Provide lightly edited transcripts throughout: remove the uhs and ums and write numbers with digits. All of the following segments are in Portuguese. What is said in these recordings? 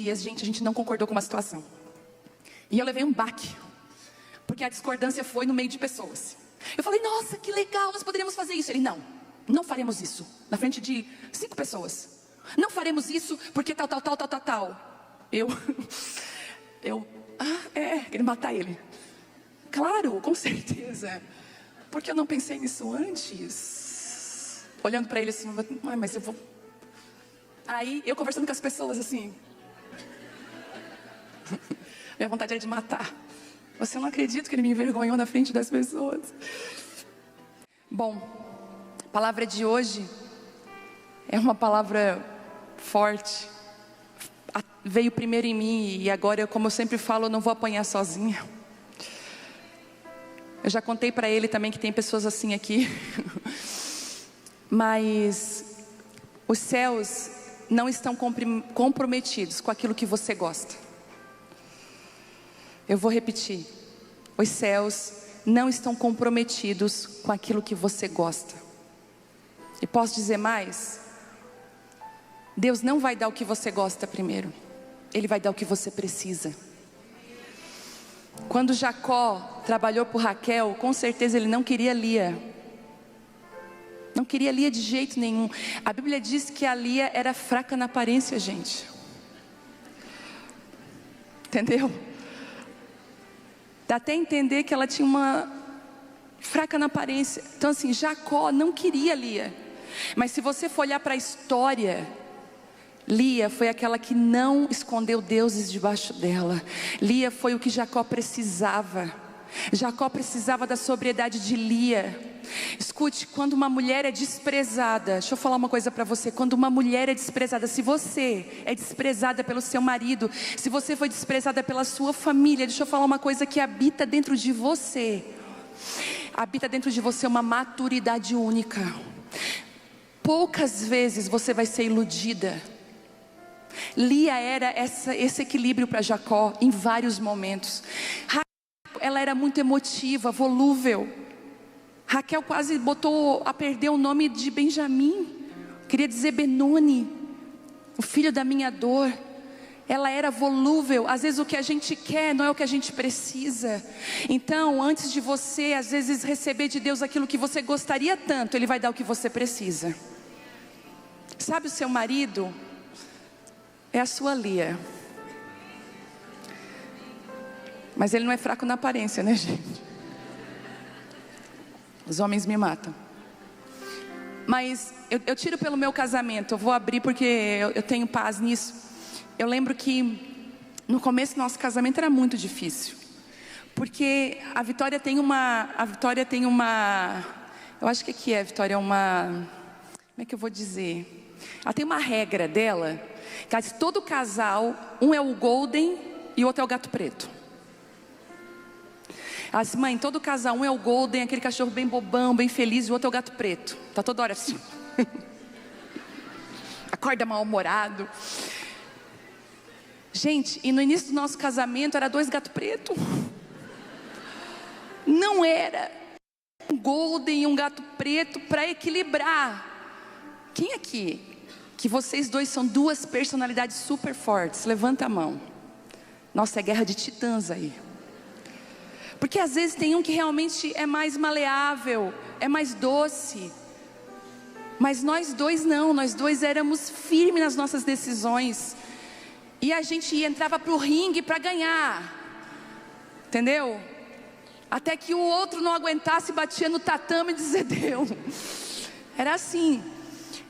dias, gente, a gente não concordou com uma situação. E eu levei um baque, porque a discordância foi no meio de pessoas. Eu falei, nossa, que legal, nós poderíamos fazer isso. Ele, não faremos isso, na frente de 5 pessoas. Não faremos isso, porque tal. Queria matar ele. Claro, com certeza. Porque eu não pensei nisso antes? Olhando pra ele assim, mas eu vou... Aí, eu conversando com as pessoas assim. Minha vontade era de matar. Você não acredita que ele me envergonhou na frente das pessoas? Bom, a palavra de hoje é uma palavra forte. Veio primeiro em mim e agora, como eu sempre falo, eu não vou apanhar sozinha. Eu já contei para ele também que tem pessoas assim aqui. Mas os céus não estão comprometidos com aquilo que você gosta. Eu vou repetir. Os céus não estão comprometidos com aquilo que você gosta. E posso dizer mais? Deus não vai dar o que você gosta primeiro. Ele vai dar o que você precisa. Quando Jacó trabalhou por Raquel, com certeza ele não queria Lia. Não queria Lia de jeito nenhum. A Bíblia diz que a Lia era fraca na aparência, gente. Entendeu? Dá até a entender que ela tinha uma fraca na aparência. Então assim, Jacó não queria Lia. Mas se você for olhar para a história, Lia foi aquela que não escondeu deuses debaixo dela. Lia foi o que Jacó precisava. Jacó precisava da sobriedade de Lia. Escute, quando uma mulher é desprezada, deixa eu falar uma coisa para você. Quando uma mulher é desprezada, se você é desprezada pelo seu marido, se você foi desprezada pela sua família, deixa eu falar uma coisa que habita dentro de você. Habita dentro de você uma maturidade única. Poucas vezes você vai ser iludida. Lia era esse equilíbrio para Jacó em vários momentos. Raquel, ela era muito emotiva, volúvel. Raquel quase botou a perder o nome de Benjamim. Queria dizer Benoni, o filho da minha dor. Ela era volúvel. Às vezes o que a gente quer não é o que a gente precisa. Então, antes de você, às vezes, receber de Deus aquilo que você gostaria tanto, Ele vai dar o que você precisa. Sabe o seu marido? É a sua Lia. Mas ele não é fraco na aparência, né, gente? Os homens me matam. Mas eu tiro pelo meu casamento. Eu vou abrir porque eu tenho paz nisso. Eu lembro que no começo do nosso casamento era muito difícil. Porque a Vitória tem uma... Eu acho que aqui a Vitória é uma... Como é que eu vou dizer? Ela tem uma regra dela. Que todo casal, um é o golden e o outro é o gato preto. Ela disse, mãe, todo casal, um é o golden, aquele cachorro bem bobão, bem feliz, e o outro é o gato preto. Tá toda hora assim. Acorda mal-humorado. Gente, e no início do nosso casamento era 2 gatos pretos. Não era um golden e um gato preto para equilibrar. Quem aqui que vocês dois são 2 personalidades super fortes? Levanta a mão. Nossa, é guerra de titãs aí. Porque às vezes tem um que realmente é mais maleável, é mais doce. Mas nós dois não, nós dois éramos firmes nas nossas decisões. E a gente entrava para o ringue para ganhar. Entendeu? Até que o outro não aguentasse, batia no tatame e dizia, deu. Era assim.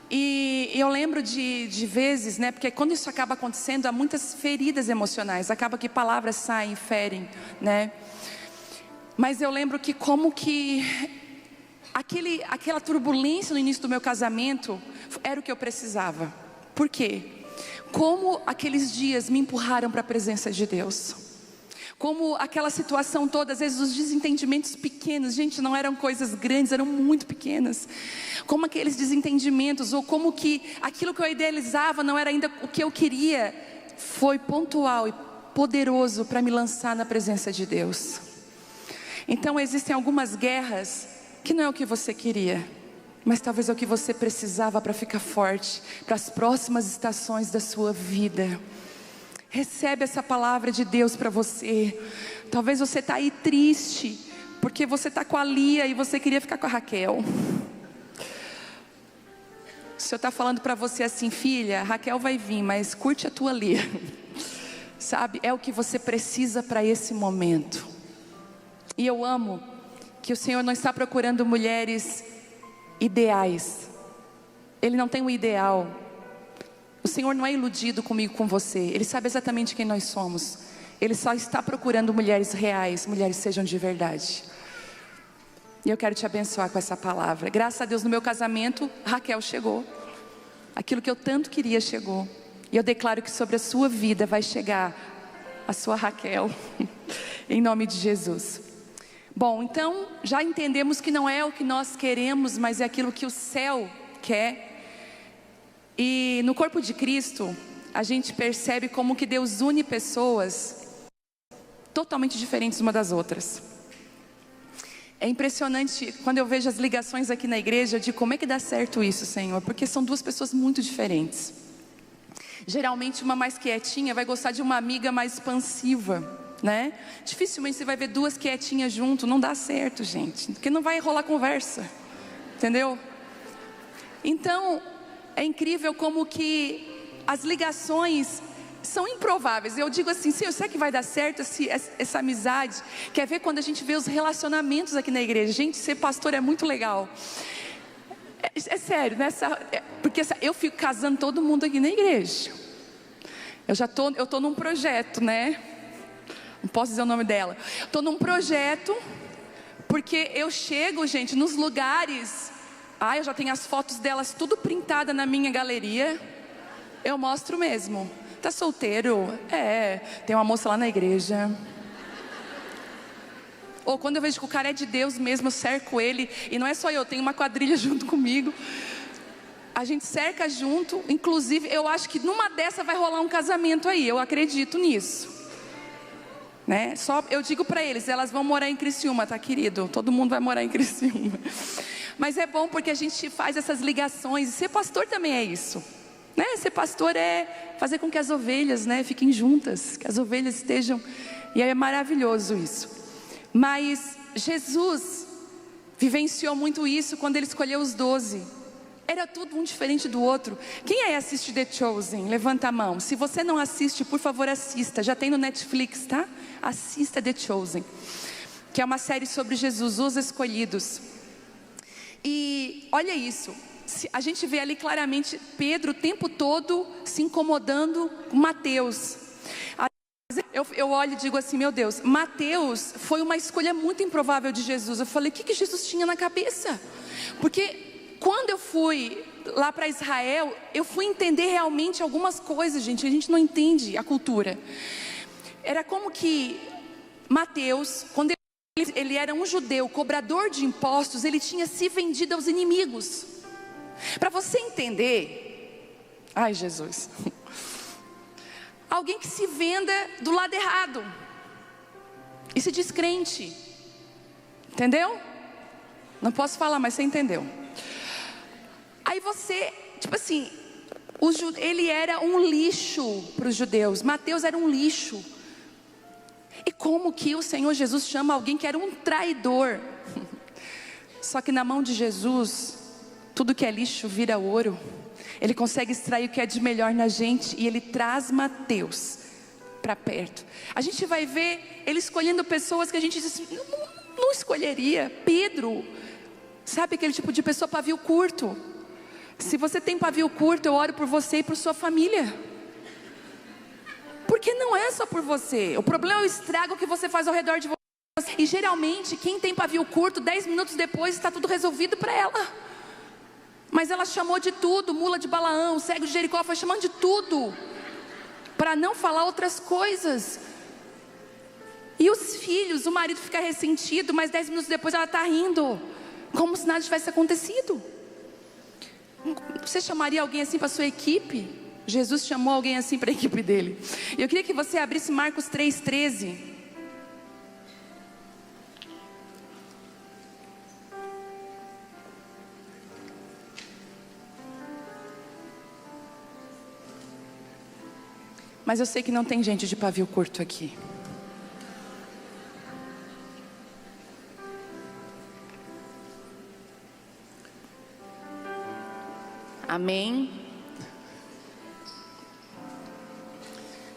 E eu lembro de vezes, né? Porque quando isso acaba acontecendo, há muitas feridas emocionais. Acaba que palavras saem, ferem, né? Mas eu lembro que como que aquela turbulência no início do meu casamento era o que eu precisava. Por quê? Como aqueles dias me empurraram para a presença de Deus. Como aquela situação toda, às vezes os desentendimentos pequenos, gente, não eram coisas grandes, eram muito pequenas. Como aqueles desentendimentos, ou como que aquilo que eu idealizava não era ainda o que eu queria, foi pontual e poderoso para me lançar na presença de Deus. Então existem algumas guerras que não é o que você queria, mas talvez é o que você precisava para ficar forte, para as próximas estações da sua vida. Recebe essa palavra de Deus para você. Talvez você está aí triste, porque você está com a Lia e você queria ficar com a Raquel. O Senhor está falando para você assim: filha, a Raquel vai vir, mas curte a tua Lia. Sabe, é o que você precisa para esse momento. E eu amo que o Senhor não está procurando mulheres ideais. Ele não tem um ideal. O Senhor não é iludido comigo, com você. Ele sabe exatamente quem nós somos. Ele só está procurando mulheres reais, mulheres que sejam de verdade. E eu quero te abençoar com essa palavra. Graças a Deus, no meu casamento, Raquel chegou. Aquilo que eu tanto queria chegou. E eu declaro que sobre a sua vida vai chegar a sua Raquel. Em nome de Jesus. Bom, então já entendemos que não é o que nós queremos, mas é aquilo que o céu quer. E no corpo de Cristo, a gente percebe como que Deus une pessoas totalmente diferentes uma das outras. É impressionante quando eu vejo as ligações aqui na igreja de como é que dá certo isso, Senhor, porque são duas pessoas muito diferentes. Geralmente uma mais quietinha vai gostar de uma amiga mais expansiva, né? Dificilmente você vai ver duas quietinhas junto, não dá certo, gente, porque não vai rolar conversa, entendeu? Então, é incrível como que as ligações são improváveis. Eu digo assim: Senhor, será que vai dar certo essa amizade? Quer ver quando a gente vê os relacionamentos aqui na igreja? Gente, ser pastor é muito legal. É sério, porque eu fico casando todo mundo aqui na igreja. Eu tô num projeto, né? Não posso dizer o nome dela. Estou num projeto, porque eu chego, gente, nos lugares. Eu já tenho as fotos delas tudo printada na minha galeria. Eu mostro mesmo. Tá solteiro? Tem uma moça lá na igreja. Ou quando eu vejo que o cara é de Deus mesmo, eu cerco ele. E não é só eu, tem uma quadrilha junto comigo. A gente cerca junto. Inclusive, eu acho que numa dessa vai rolar um casamento aí. Eu acredito nisso, né? Só eu digo para eles: elas vão morar em Criciúma, tá, querido? Todo mundo vai morar em Criciúma. Mas é bom porque a gente faz essas ligações. E ser pastor também é isso, né? Ser pastor é fazer com que as ovelhas, né, fiquem juntas, que as ovelhas estejam. E é maravilhoso isso. Mas Jesus vivenciou muito isso quando ele escolheu os 12. Era tudo um diferente do outro. Quem aí assiste The Chosen? Levanta a mão. Se você não assiste, por favor, assista. Já tem no Netflix, tá? Assista The Chosen, que é uma série sobre Jesus, os escolhidos. E olha isso, a gente vê ali claramente Pedro o tempo todo se incomodando com Mateus. Eu olho e digo assim: meu Deus, Mateus foi uma escolha muito improvável de Jesus. Eu falei: o que Jesus tinha na cabeça? Porque quando eu fui lá para Israel, eu fui entender realmente algumas coisas, gente. A gente não entende a cultura. Era como que Mateus, quando ele era um judeu, cobrador de impostos, ele tinha se vendido aos inimigos. Para você entender, ai Jesus, alguém que se venda do lado errado e se diz crente, entendeu? Não posso falar, mas você entendeu. Aí você, tipo assim, ele era um lixo para os judeus. Mateus era um lixo. E como que o Senhor Jesus chama alguém que era um traidor? Só que na mão de Jesus, tudo que é lixo vira ouro. Ele consegue extrair o que é de melhor na gente, e ele traz Mateus para perto. A gente vai ver ele escolhendo pessoas que a gente diz, não escolheria. Pedro, sabe aquele tipo de pessoa pavio curto? Se você tem pavio curto, eu oro por você e por sua família. Porque não é só por você. O problema é o estrago que você faz ao redor de você. E geralmente quem tem pavio curto, 10 minutos depois está tudo resolvido para ela. Mas ela chamou de tudo, mula de Balaão, cego de Jericó, foi chamando de tudo, para não falar outras coisas. E os filhos, o marido fica ressentido, mas 10 minutos depois ela está rindo, como se nada tivesse acontecido. Você chamaria alguém assim para sua equipe? Jesus chamou alguém assim para a equipe dele. Eu queria que você abrisse Marcos 3,13. Mas eu sei que não tem gente de pavio curto aqui. Amém?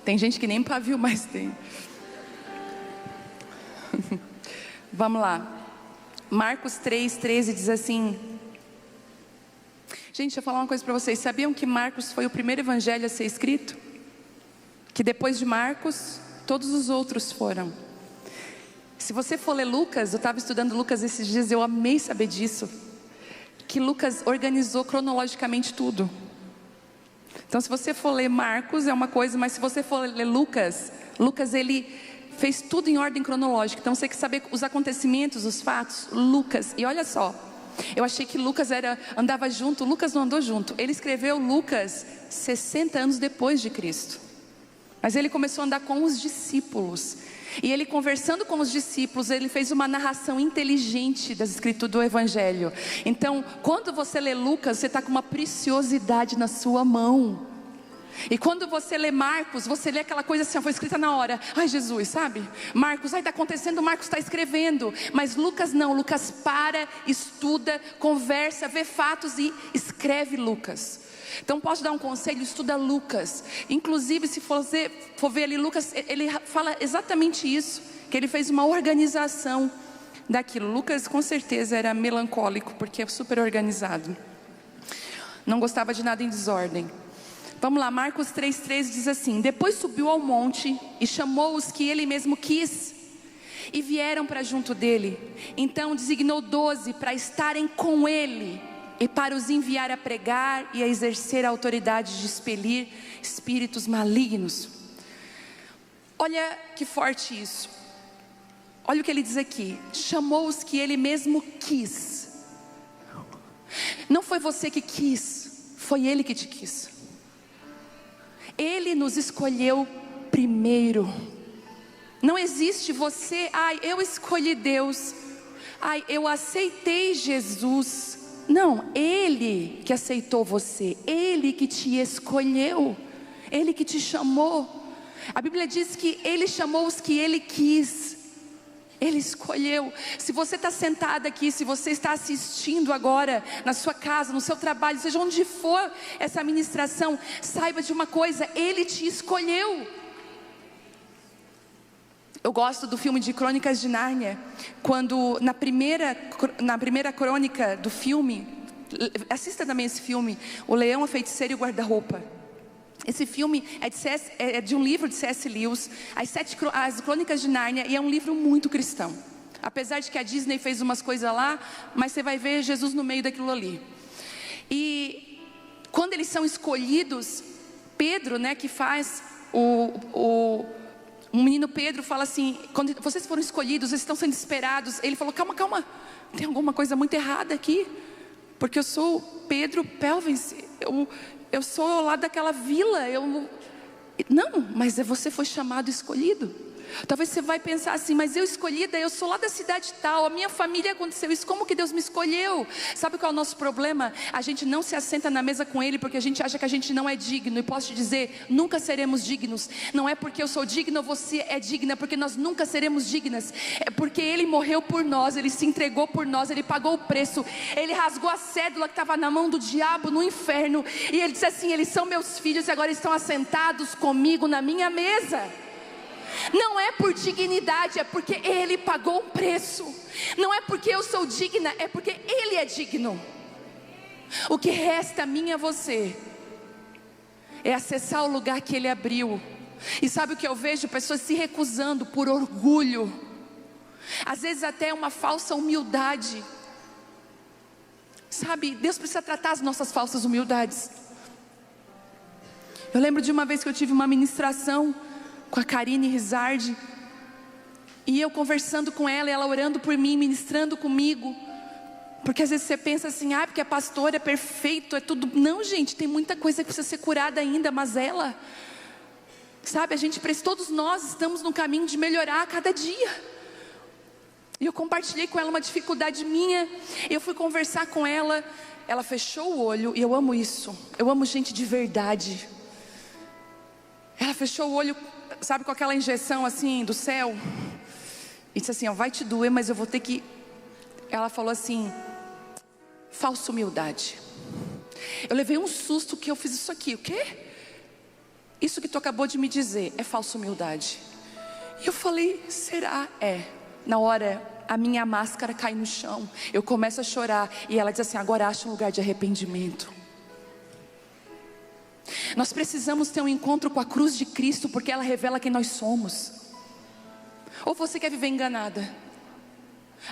Tem gente que nem pavio mais tem. Vamos lá. Marcos 3:13 diz assim. Gente, deixa eu falar uma coisa para vocês. Sabiam que Marcos foi o primeiro evangelho a ser escrito? Que depois de Marcos, todos os outros foram. Se você for ler Lucas, eu estava estudando Lucas esses dias, eu amei saber disso. Que Lucas organizou cronologicamente tudo. Então se você for ler Marcos é uma coisa, mas se você for ler Lucas, ele fez tudo em ordem cronológica. Então você quer saber os acontecimentos, os fatos, Lucas. E olha só, eu achei que Lucas andava junto, Lucas não andou junto. Ele escreveu Lucas 60 anos depois de Cristo. Mas ele começou a andar com os discípulos. E ele conversando com os discípulos, ele fez uma narração inteligente das escrituras do Evangelho. Então, quando você lê Lucas, você está com uma preciosidade na sua mão. E quando você lê Marcos, você lê aquela coisa assim, foi escrita na hora. Ai Jesus, sabe? Marcos, ai está acontecendo, Marcos está escrevendo. Mas Lucas não, Lucas para, estuda, conversa, vê fatos e escreve Lucas. Então posso dar um conselho, estuda Lucas. Inclusive se for ver ali Lucas, ele fala exatamente isso, que ele fez uma organização daquilo. Lucas com certeza era melancólico, porque é super organizado, não gostava de nada em desordem. Vamos lá, Marcos 3:13 diz assim: depois subiu ao monte e chamou os que ele mesmo quis, e vieram para junto dele. Então designou 12 para estarem com ele, e para os enviar a pregar e a exercer a autoridade de expelir espíritos malignos. Olha que forte isso. Olha o que ele diz aqui: chamou os que ele mesmo quis. Não foi você que quis, foi ele que te quis. Ele nos escolheu primeiro. Não existe você, ai, eu escolhi Deus, ai, eu aceitei Jesus. Não, Ele que aceitou você, Ele que te escolheu, Ele que te chamou. A Bíblia diz que Ele chamou os que Ele quis, Ele escolheu. Se você está sentado aqui, se você está assistindo agora, na sua casa, no seu trabalho, seja onde for essa ministração, saiba de uma coisa, Ele te escolheu. Eu gosto do filme de Crônicas de Nárnia, quando na primeira crônica do filme, assista também esse filme, O Leão, a Feiticeira e o Guarda-Roupa. Esse filme é de um livro de C.S. Lewis, as Crônicas de Nárnia, e é um livro muito cristão. Apesar de que a Disney fez umas coisas lá, mas você vai ver Jesus no meio daquilo ali. E quando eles são escolhidos, Pedro, né, que faz um menino Pedro fala assim: quando vocês foram escolhidos, vocês estão sendo esperados. Ele falou: calma, tem alguma coisa muito errada aqui, porque eu sou Pedro Pelvins, eu sou lá daquela vila, não, mas você foi chamado, escolhido. Talvez você vai pensar assim: mas eu escolhida, eu sou lá da cidade tal, a minha família aconteceu isso, como que Deus me escolheu? Sabe qual é o nosso problema? A gente não se assenta na mesa com Ele porque a gente acha que a gente não é digno. E posso te dizer, nunca seremos dignos. Não é porque eu sou digna ou você é digna, porque nós nunca seremos dignas. É porque Ele morreu por nós, Ele se entregou por nós, Ele pagou o preço, Ele rasgou a cédula que estava na mão do diabo no inferno, e Ele disse assim: eles são meus filhos e agora estão assentados comigo na minha mesa. Não é por dignidade, é porque Ele pagou um preço. Não é porque eu sou digna, é porque Ele é digno. O que resta a mim e a você é acessar o lugar que Ele abriu. E sabe o que eu vejo? Pessoas se recusando por orgulho, às vezes até uma falsa humildade. Sabe, Deus precisa tratar as nossas falsas humildades. Eu lembro de uma vez que eu tive uma ministração com a Karine Rizardi, e eu conversando com ela, ela orando por mim, ministrando comigo. Porque às vezes você pensa assim: porque a pastora é perfeito, é tudo. Não, gente, tem muita coisa que precisa ser curada ainda. Mas ela, sabe, todos nós estamos no caminho de melhorar a cada dia. E eu compartilhei com ela uma dificuldade minha, eu fui conversar com ela, ela fechou o olho, e eu amo isso. Eu amo gente de verdade. Ela fechou o olho, sabe, com aquela injeção assim do céu, e disse assim: ó, vai te doer, mas eu vou ter que... Ela falou assim: falsa humildade. Eu levei um susto que eu fiz isso aqui. O quê? Isso que tu acabou de me dizer é falsa humildade. E eu falei: será? Na hora, a minha máscara cai no chão, eu começo a chorar, e ela diz assim: agora acha um lugar de arrependimento. Nós precisamos ter um encontro com a cruz de Cristo, porque ela revela quem nós somos. Ou você quer viver enganada?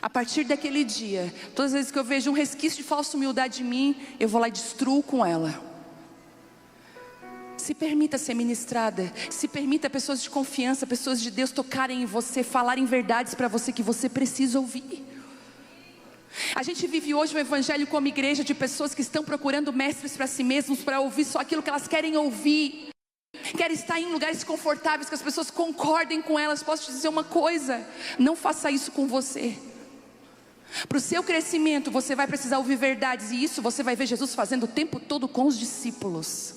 A partir daquele dia, todas as vezes que eu vejo um resquício de falsa humildade em mim, eu vou lá e destruo com ela. Se permita ser ministrada. Se permita pessoas de confiança, pessoas de Deus tocarem em você, falarem verdades para você que você precisa ouvir. A gente vive hoje um evangelho como igreja de pessoas que estão procurando mestres para si mesmos, para ouvir só aquilo que elas querem ouvir. Querem estar em lugares confortáveis, que as pessoas concordem com elas. Posso te dizer uma coisa: não faça isso com você. Para o seu crescimento você vai precisar ouvir verdades, e isso você vai ver Jesus fazendo o tempo todo com os discípulos.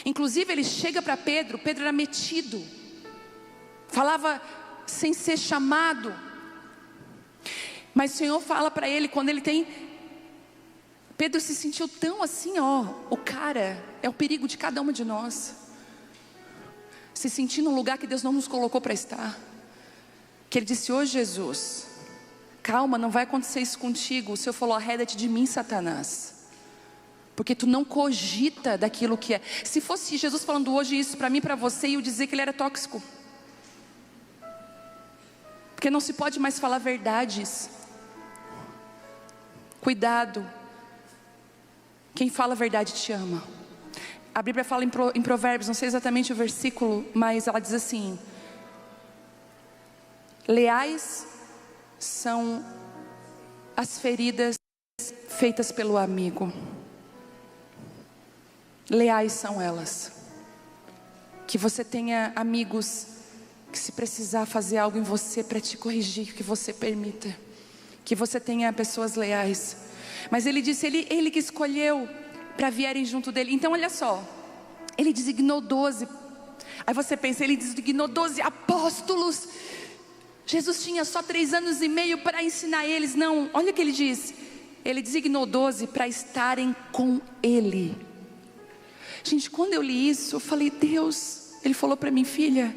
Inclusive ele chega para Pedro. Pedro era metido, falava sem ser chamado, mas o Senhor fala para ele, quando ele tem... Pedro se sentiu tão assim, o cara é o perigo de cada uma de nós, se sentir num lugar que Deus não nos colocou para estar, que ele disse: ô Jesus, calma, não vai acontecer isso contigo. O Senhor falou: arreda-te de mim, Satanás, porque tu não cogita daquilo que é. Se fosse Jesus falando hoje isso para mim e para você, eu dizer que ele era tóxico, porque não se pode mais falar verdades. Cuidado, quem fala a verdade te ama. A Bíblia fala em Provérbios, não sei exatamente o versículo, mas ela diz assim: leais são as feridas feitas pelo amigo. Leais são elas. Que você tenha amigos que, se precisar fazer algo em você para te corrigir, que você permita. Que você tenha pessoas leais. Mas ele disse, ele que escolheu para vierem junto dele. Então olha só, ele designou 12. Aí você pensa, ele designou 12 apóstolos. Jesus tinha só 3 anos e meio para ensinar eles. Não, olha o que ele diz. Ele designou 12 para estarem com ele. Gente, quando eu li isso, eu falei: Deus, ele falou para mim: filha,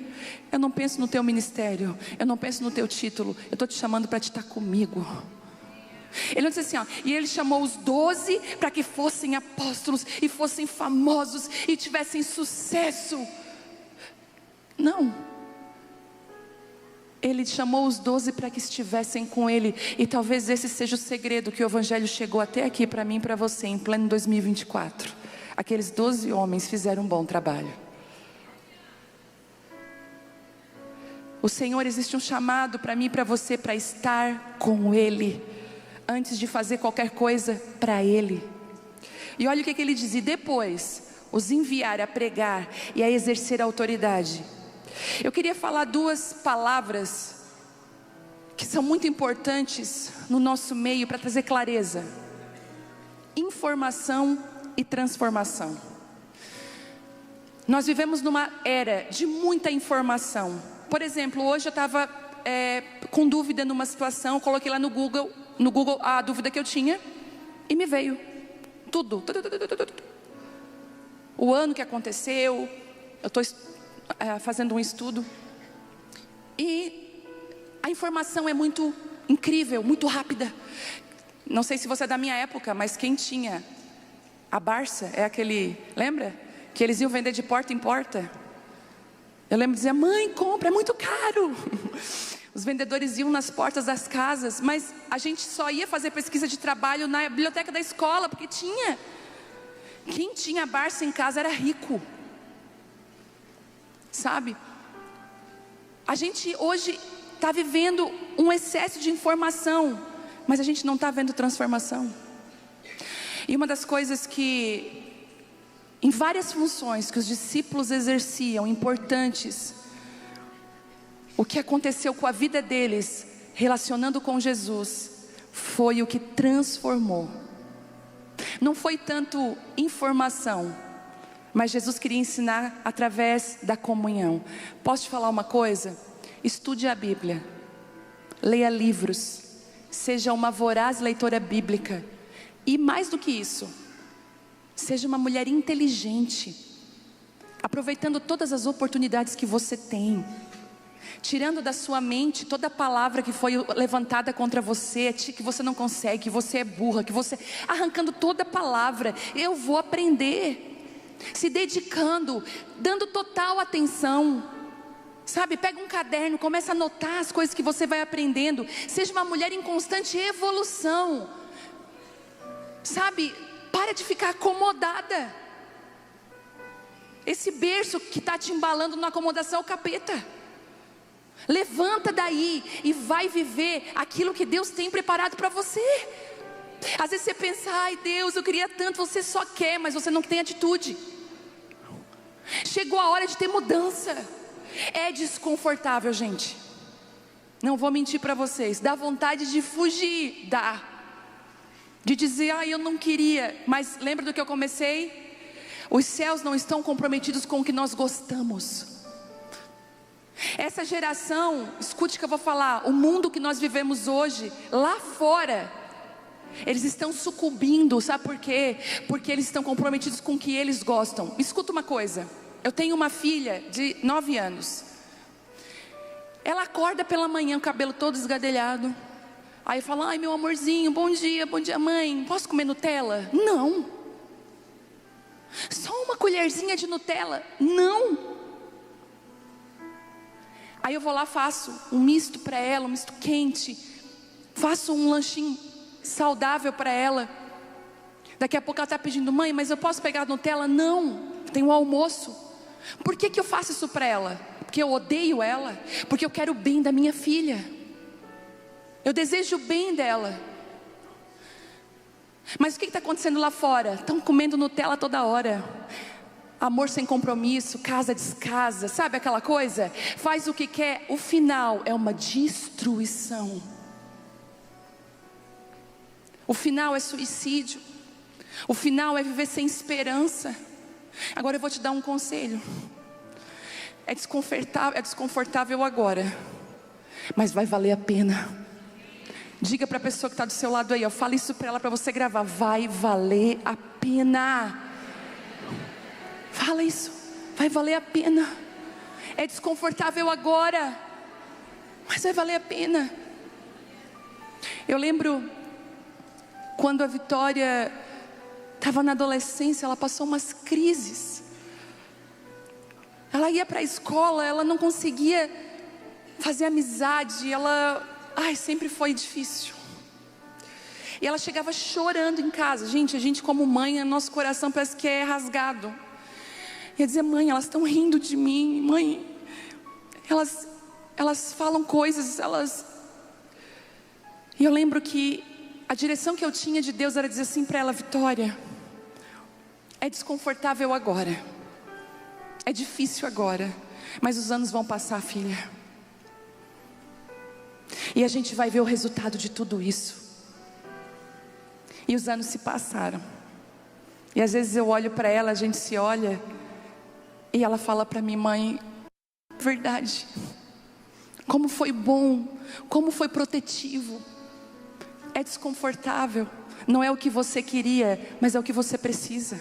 eu não penso no teu ministério, eu não penso no teu título, eu estou te chamando para te estar comigo. Ele não disse assim, e ele chamou os 12 para que fossem apóstolos e fossem famosos e tivessem sucesso. Não. Ele chamou os 12 para que estivessem com ele. E talvez esse seja o segredo que o evangelho chegou até aqui para mim e para você, em pleno 2024. Aqueles 12 homens fizeram um bom trabalho. O Senhor, existe um chamado para mim e para você, para estar com Ele, antes de fazer qualquer coisa para Ele. E olha o que ele diz: e depois os enviar a pregar e a exercer a autoridade. Eu queria falar 2 palavras que são muito importantes no nosso meio para trazer clareza: informação e transformação. Nós vivemos numa era de muita informação. Por exemplo, hoje eu estava com dúvida numa situação, coloquei lá no Google a dúvida que eu tinha, e me veio tudo. O ano que aconteceu, eu estou fazendo um estudo, e a informação é muito incrível, muito rápida. Não sei se você é da minha época, mas quem tinha a Barça, lembra? Que eles iam vender de porta em porta. Eu lembro de dizer: mãe, compra, é muito caro. Os vendedores iam nas portas das casas, mas a gente só ia fazer pesquisa de trabalho na biblioteca da escola, porque tinha. Quem tinha a Barça em casa era rico, sabe? A gente hoje está vivendo um excesso de informação, mas a gente não está vendo transformação. E uma das coisas que, em várias funções que os discípulos exerciam, importantes, o que aconteceu com a vida deles, relacionando com Jesus, foi o que transformou. Não foi tanto informação, Mas Jesus queria ensinar através da comunhão. Posso te falar uma coisa? Estude a Bíblia, leia livros, seja uma voraz leitora bíblica. E mais do que isso, seja uma mulher inteligente, aproveitando todas as oportunidades que você tem, tirando da sua mente toda a palavra que foi levantada contra você, que você não consegue, que você é burra, que você... arrancando toda a palavra. Eu vou aprender, se dedicando, dando total atenção. Sabe, pega um caderno, começa a anotar as coisas que você vai aprendendo. Seja uma mulher em constante evolução. Sabe, para de ficar acomodada. Esse berço que está te embalando na acomodação é o capeta. Levanta daí e vai viver aquilo que Deus tem preparado para você. Às vezes você pensa, ai Deus, eu queria tanto. Você só quer, mas você não tem atitude. Chegou a hora de ter mudança. É desconfortável, gente. Não vou mentir para vocês. Dá vontade de fugir, dá. De dizer, ai eu não queria. Mas lembra do que eu comecei? Os céus não estão comprometidos com o que nós gostamos. Essa geração, escute o que eu vou falar, o mundo que nós vivemos hoje, lá fora, eles estão sucumbindo, sabe por quê? Porque eles estão comprometidos com o que eles gostam. Escuta uma coisa, eu tenho uma filha de 9 anos. Ela acorda pela manhã, o cabelo todo esgadelhado. Aí fala, ai meu amorzinho, bom dia mãe, posso comer Nutella? Não. Só uma colherzinha de Nutella? Não. Aí eu vou lá, faço um misto para ela, um misto quente, faço um lanchinho saudável para ela. Daqui a pouco ela está pedindo, mãe, mas eu posso pegar Nutella? Não, tem o almoço. Por que eu faço isso para ela? Porque eu odeio ela? Porque eu quero o bem da minha filha, eu desejo o bem dela. Mas o que está acontecendo lá fora? Estão comendo Nutella toda hora. Amor sem compromisso, casa descasa, sabe aquela coisa? Faz o que quer, o final é uma destruição. O final é suicídio. O final é viver sem esperança. Agora eu vou te dar um conselho. É desconfortável agora, mas vai valer a pena. Diga para a pessoa que está do seu lado aí, fala isso para ela, para você gravar. Vai valer a pena. Fala isso, vai valer a pena. É desconfortável agora, mas vai valer a pena. Eu lembro quando a Vitória estava na adolescência, ela passou umas crises. Ela ia para a escola, ela não conseguia fazer amizade, sempre foi difícil. E ela chegava chorando em casa. Gente, a gente como mãe, nosso coração parece que é rasgado. Ia dizer, mãe, elas estão rindo de mim, mãe, elas falam coisas, E eu lembro que a direção que eu tinha de Deus era dizer assim para ela, Vitória, é desconfortável agora, é difícil agora, mas os anos vão passar, filha. E a gente vai ver o resultado de tudo isso. E os anos se passaram. E às vezes eu olho para ela, a gente se olha, e ela fala para mim, mãe, verdade, como foi bom, como foi protetivo. É desconfortável, não é o que você queria, mas é o que você precisa.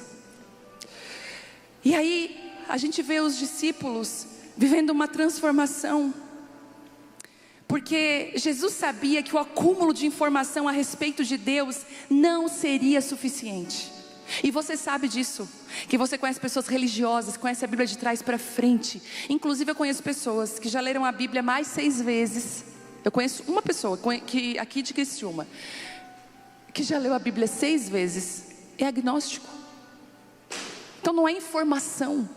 E aí a gente vê os discípulos vivendo uma transformação, porque Jesus sabia que o acúmulo de informação a respeito de Deus não seria suficiente. E você sabe disso, que você conhece pessoas religiosas, conhece a Bíblia de trás para frente. Inclusive eu conheço pessoas que já leram a Bíblia mais 6 vezes. Eu conheço uma pessoa que, aqui de Criciúma, que já leu a Bíblia 6 vezes, é agnóstico. Então não é informação.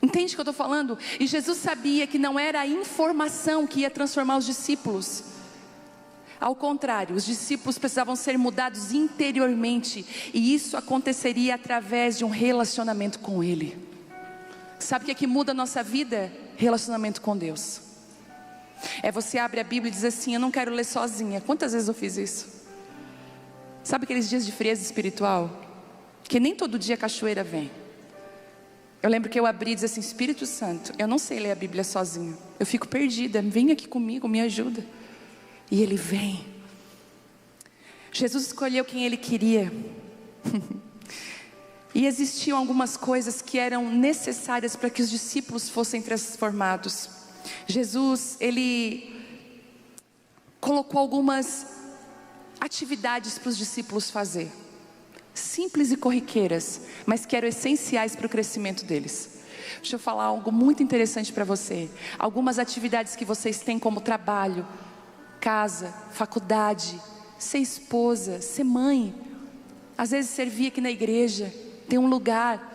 Entende o que eu estou falando? E Jesus sabia que não era a informação que ia transformar os discípulos. Ao contrário, os discípulos precisavam ser mudados interiormente. E isso aconteceria através de um relacionamento com Ele. Sabe o que muda a nossa vida? Relacionamento com Deus. É você abre a Bíblia e diz assim, eu não quero ler sozinha. Quantas vezes eu fiz isso? Sabe aqueles dias de frieza espiritual? Que nem todo dia a cachoeira vem. Eu lembro que eu abri e disse assim: Espírito Santo, eu não sei ler a Bíblia sozinha, eu fico perdida, vem aqui comigo, me ajuda. E Ele vem. Jesus escolheu quem Ele queria. E existiam algumas coisas que eram necessárias para que os discípulos fossem transformados. Jesus, Ele colocou algumas atividades para os discípulos fazer, simples e corriqueiras, mas que eram essenciais para o crescimento deles. Deixa eu falar algo muito interessante para você. Algumas atividades que vocês têm, como trabalho, casa, faculdade, ser esposa, ser mãe, às vezes servir aqui na igreja, ter um lugar,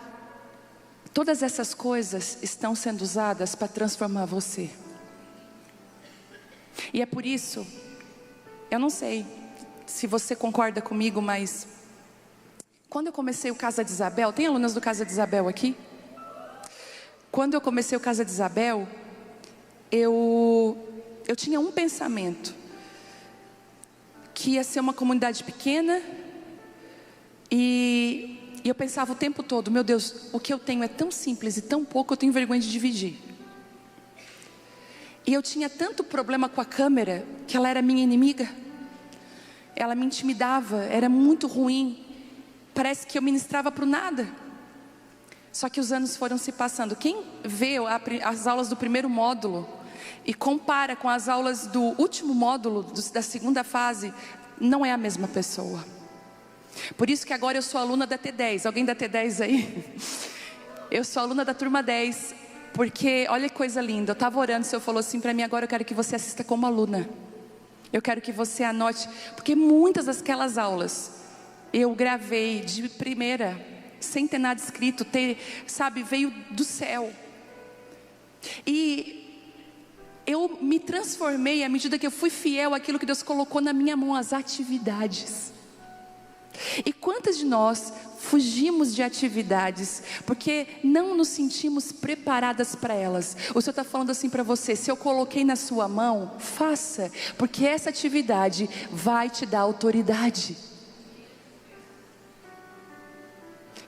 todas essas coisas estão sendo usadas para transformar você. E é por isso, eu não sei se você concorda comigo, mas quando eu comecei o Casa de Isabel, tem alunas do Casa de Isabel aqui? Quando eu comecei o Casa de Isabel, eu tinha um pensamento, que ia ser uma comunidade pequena, e eu pensava o tempo todo: meu Deus, o que eu tenho é tão simples e tão pouco, eu tenho vergonha de dividir. E eu tinha tanto problema com a câmera, que ela era minha inimiga, ela me intimidava, era muito ruim, parece que eu ministrava para o nada. Só que os anos foram se passando. Quem vê as aulas do primeiro módulo e compara com as aulas do último módulo, da segunda fase, não é a mesma pessoa. Por isso que agora eu sou aluna da T10. Alguém da T10 aí? Eu sou aluna da turma 10, porque olha que coisa linda. Eu estava orando, o Senhor falou assim para mim: agora eu quero que você assista como aluna. Eu quero que você anote, porque muitas daquelas aulas eu gravei de primeira, sem ter nada escrito, veio do céu. E eu me transformei à medida que eu fui fiel àquilo que Deus colocou na minha mão, as atividades. E quantas de nós fugimos de atividades porque não nos sentimos preparadas para elas? O Senhor está falando assim para você: se eu coloquei na sua mão, faça, porque essa atividade vai te dar autoridade.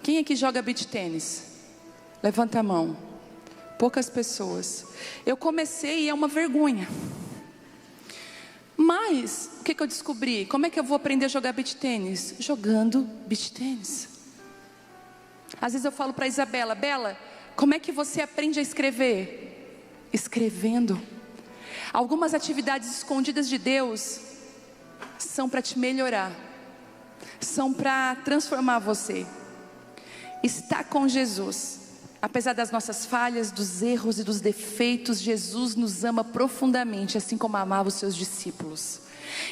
Quem aqui joga beach tênis? Levanta a mão. Poucas pessoas. Eu comecei e é uma vergonha. Mas, o que eu descobri? Como é que eu vou aprender a jogar beach tênis? Jogando beach tênis. Às vezes eu falo para a Isabela: Bela, como é que você aprende a escrever? Escrevendo. Algumas atividades escondidas de Deus são para te melhorar, são para transformar você. Estar com Jesus, apesar das nossas falhas, dos erros e dos defeitos, Jesus nos ama profundamente, assim como amava os seus discípulos.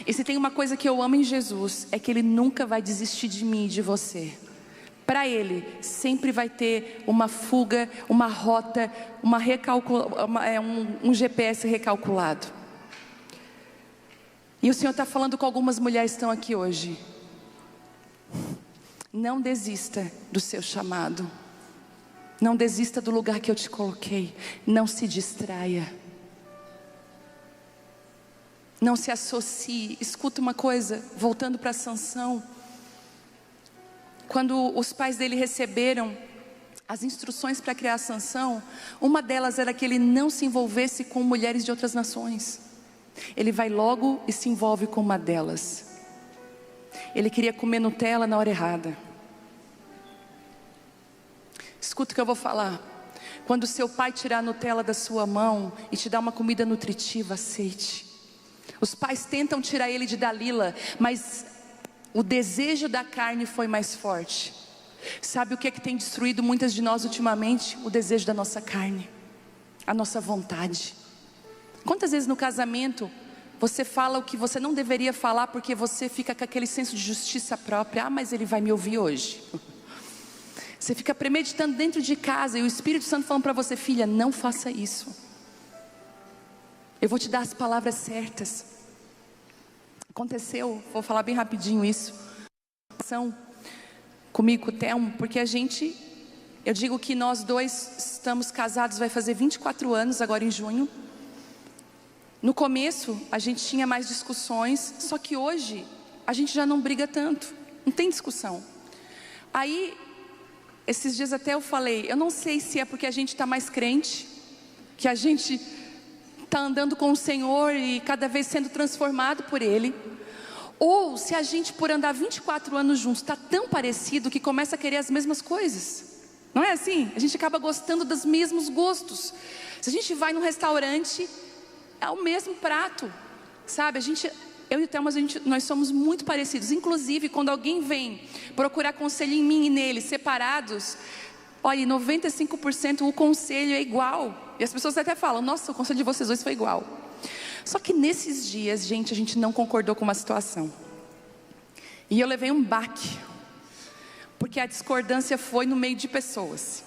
E se tem uma coisa que eu amo em Jesus, é que Ele nunca vai desistir de mim e de você. Para Ele sempre vai ter uma fuga, uma rota, um GPS recalculado. E o Senhor está falando com algumas mulheres que estão aqui hoje: não desista do seu chamado. Não desista do lugar que eu te coloquei. Não se distraia. Não se associe. Escuta uma coisa, voltando para Sansão. Quando os pais dele receberam as instruções para criar Sansão, uma delas era que ele não se envolvesse com mulheres de outras nações. Ele vai logo e se envolve com uma delas. Ele queria comer Nutella na hora errada. Escuta o que eu vou falar. Quando seu pai tirar a Nutella da sua mão e te dar uma comida nutritiva, aceite. Os pais tentam tirar ele de Dalila, mas o desejo da carne foi mais forte. Sabe o que é que tem destruído muitas de nós ultimamente? O desejo da nossa carne, a nossa vontade. Quantas vezes no casamento você fala o que você não deveria falar porque você fica com aquele senso de justiça própria? Ah, mas ele vai me ouvir hoje. Você fica premeditando dentro de casa e o Espírito Santo falando para você: filha, não faça isso. Eu vou te dar as palavras certas. Aconteceu, vou falar bem rapidinho isso. Comigo, com o Telmo, porque eu digo que nós dois estamos casados, vai fazer 24 anos agora em junho. No começo a gente tinha mais discussões, só que hoje a gente já não briga tanto, não tem discussão. Aí Esses dias até eu falei, eu não sei se é porque a gente está mais crente, que a gente está andando com o Senhor e cada vez sendo transformado por Ele, ou se a gente, por andar 24 anos juntos, está tão parecido que começa a querer as mesmas coisas. Não é assim? A gente acaba gostando dos mesmos gostos. Se a gente vai num restaurante, é o mesmo prato, sabe? Eu e o Thelma, nós somos muito parecidos. Inclusive, quando alguém vem procurar conselho em mim e nele, separados, olha, 95% o conselho é igual. E as pessoas até falam, nossa, o conselho de vocês dois foi igual. Só que nesses dias, gente, a gente não concordou com uma situação. E eu levei um baque, porque a discordância foi no meio de pessoas.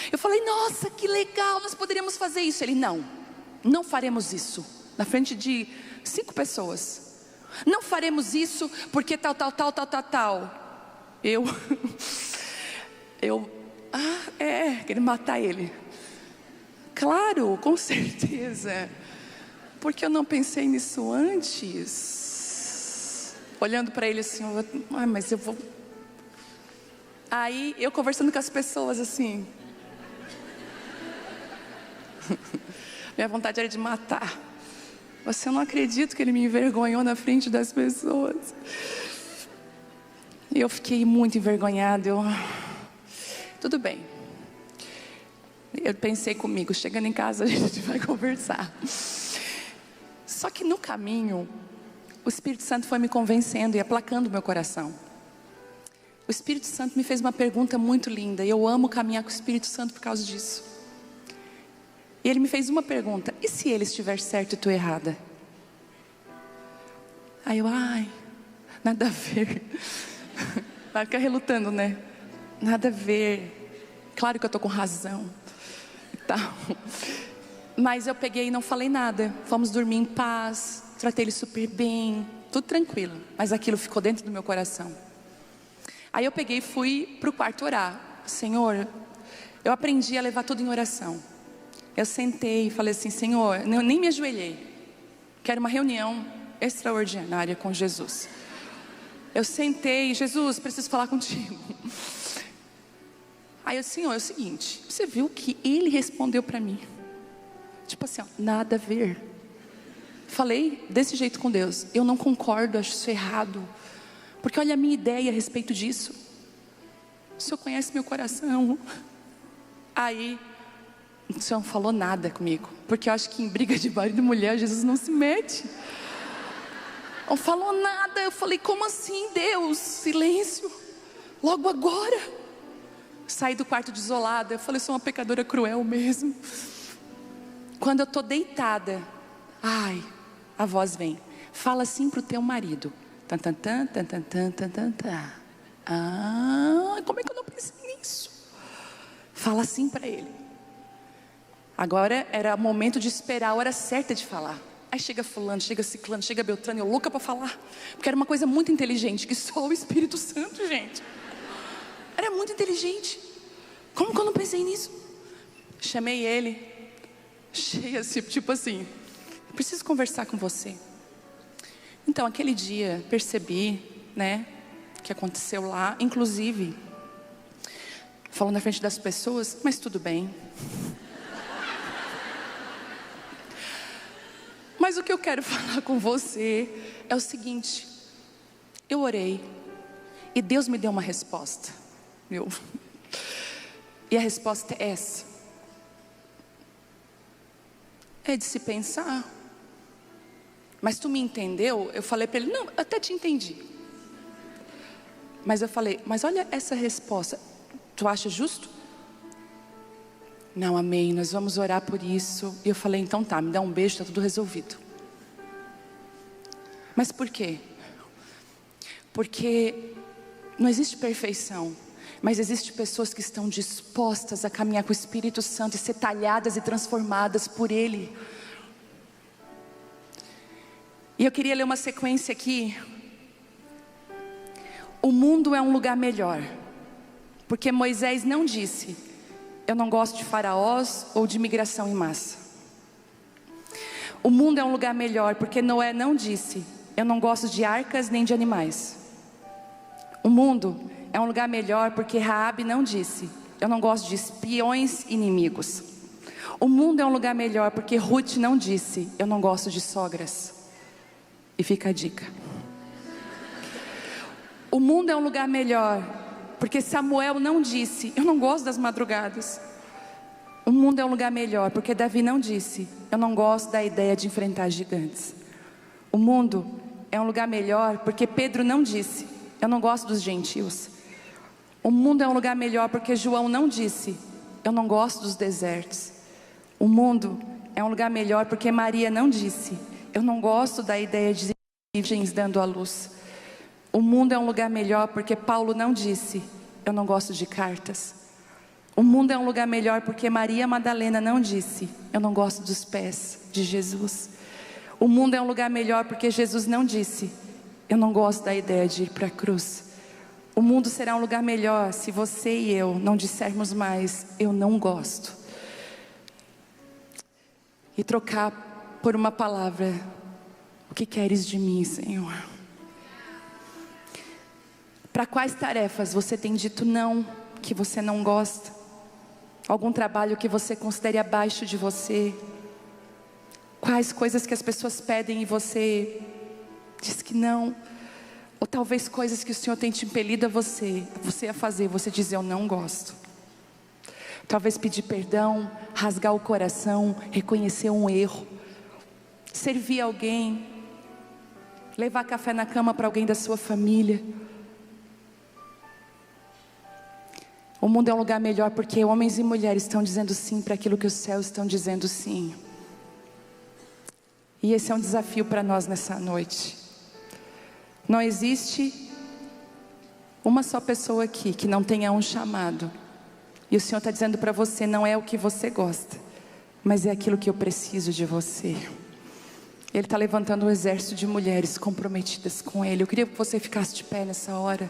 Eu falei, nossa, que legal, nós poderíamos fazer isso. Ele, não faremos isso. Na frente de 5 pessoas. Não faremos isso porque tal. Queria matar ele. Claro, com certeza. Porque eu não pensei nisso antes. Olhando para ele assim, mas eu vou. Aí eu conversando com as pessoas assim. Minha vontade era de matar. Você não acredita que ele me envergonhou na frente das pessoas. E eu fiquei muito envergonhada. Tudo bem. Eu pensei comigo, chegando em casa a gente vai conversar. Só que no caminho, o Espírito Santo foi me convencendo e aplacando o meu coração. O Espírito Santo me fez uma pergunta muito linda. E eu amo caminhar com o Espírito Santo por causa disso. E ele me fez uma pergunta: e se ele estiver certo e tu errada? Aí eu, nada a ver. Vai ficar relutando, né? Nada a ver. Claro que eu estou com razão e tal. Mas eu peguei e não falei nada. Fomos dormir em paz. Tratei ele super bem. Tudo tranquilo. Mas aquilo ficou dentro do meu coração. Aí eu peguei e fui para o quarto orar. Senhor, eu aprendi a levar tudo em oração. Eu sentei e falei assim, Senhor, eu nem me ajoelhei. Quero uma reunião extraordinária com Jesus. Eu sentei, Jesus, preciso falar contigo. Aí eu, Senhor, é o seguinte, você viu que ele respondeu para mim? Tipo assim, nada a ver. Falei desse jeito com Deus. Eu não concordo, acho isso errado. Porque olha a minha ideia a respeito disso. O Senhor conhece meu coração. Aí o Senhor não falou nada comigo, porque eu acho que em briga de marido e mulher Jesus não se mete. Não falou nada. Eu falei, como assim, Deus? Silêncio. Logo agora. Saí do quarto desolada. Eu falei, sou uma pecadora cruel mesmo. Quando eu estou deitada, a voz vem. Fala assim para o teu marido. Como é que eu não pensei nisso? Fala assim para ele. Agora era o momento de esperar a hora certa de falar. Aí chega fulano, chega ciclano, chega beltrano, eu louca para falar. Porque era uma coisa muito inteligente, que só o Espírito Santo, gente. Era muito inteligente. Como que eu não pensei nisso? Chamei ele, cheia assim, tipo assim, preciso conversar com você. Então aquele dia percebi, né, que aconteceu lá, inclusive falou na frente das pessoas, mas tudo bem. Mas o que eu quero falar com você é o seguinte: eu orei e Deus me deu uma resposta, viu? E a resposta é essa. É de se pensar. Mas tu me entendeu? Eu falei para ele, não, até te entendi. Mas eu falei, mas olha essa resposta, tu acha justo? Não, amém, nós vamos orar por isso. E eu falei, então tá, me dá um beijo, tá tudo resolvido. Mas por quê? Porque não existe perfeição, mas existem pessoas que estão dispostas a caminhar com o Espírito Santo e ser talhadas e transformadas por Ele. E eu queria ler uma sequência aqui. O mundo é um lugar melhor, porque Moisés não disse, eu não gosto de faraós ou de imigração em massa. O mundo é um lugar melhor, porque Noé não disse, eu não gosto de arcas nem de animais. O mundo é um lugar melhor, porque Raabe não disse, eu não gosto de espiões inimigos. O mundo é um lugar melhor porque Ruth não disse, eu não gosto de sogras. E fica a dica. O mundo é um lugar melhor porque Samuel não disse, eu não gosto das madrugadas. O mundo é um lugar melhor porque Davi não disse, eu não gosto da ideia de enfrentar gigantes. O mundo é um lugar melhor porque Pedro não disse, eu não gosto dos gentios. O mundo é um lugar melhor porque João não disse, eu não gosto dos desertos. O mundo é um lugar melhor porque Maria não disse, eu não gosto da ideia de virgens dando à luz. O mundo é um lugar melhor porque Paulo não disse, eu não gosto de cartas. O mundo é um lugar melhor porque Maria Madalena não disse, eu não gosto dos pés de Jesus. O mundo é um lugar melhor porque Jesus não disse, eu não gosto da ideia de ir para a cruz. O mundo será um lugar melhor se você e eu não dissermos mais, eu não gosto. E trocar por uma palavra, o que queres de mim, Senhor? Para quais tarefas você tem dito não, que você não gosta? Algum trabalho que você considere abaixo de você? Quais coisas que as pessoas pedem e você diz que não? Ou talvez coisas que o Senhor tem te impelido a você a fazer, você diz eu não gosto. Talvez pedir perdão, rasgar o coração, reconhecer um erro, servir alguém, levar café na cama para alguém da sua família. O mundo é um lugar melhor porque homens e mulheres estão dizendo sim para aquilo que os céus estão dizendo sim. E esse é um desafio para nós nessa noite. Não existe uma só pessoa aqui que não tenha um chamado. E o Senhor está dizendo para você, não é o que você gosta, mas é aquilo que eu preciso de você. Ele está levantando um exército de mulheres comprometidas com Ele. Eu queria que você ficasse de pé nessa hora.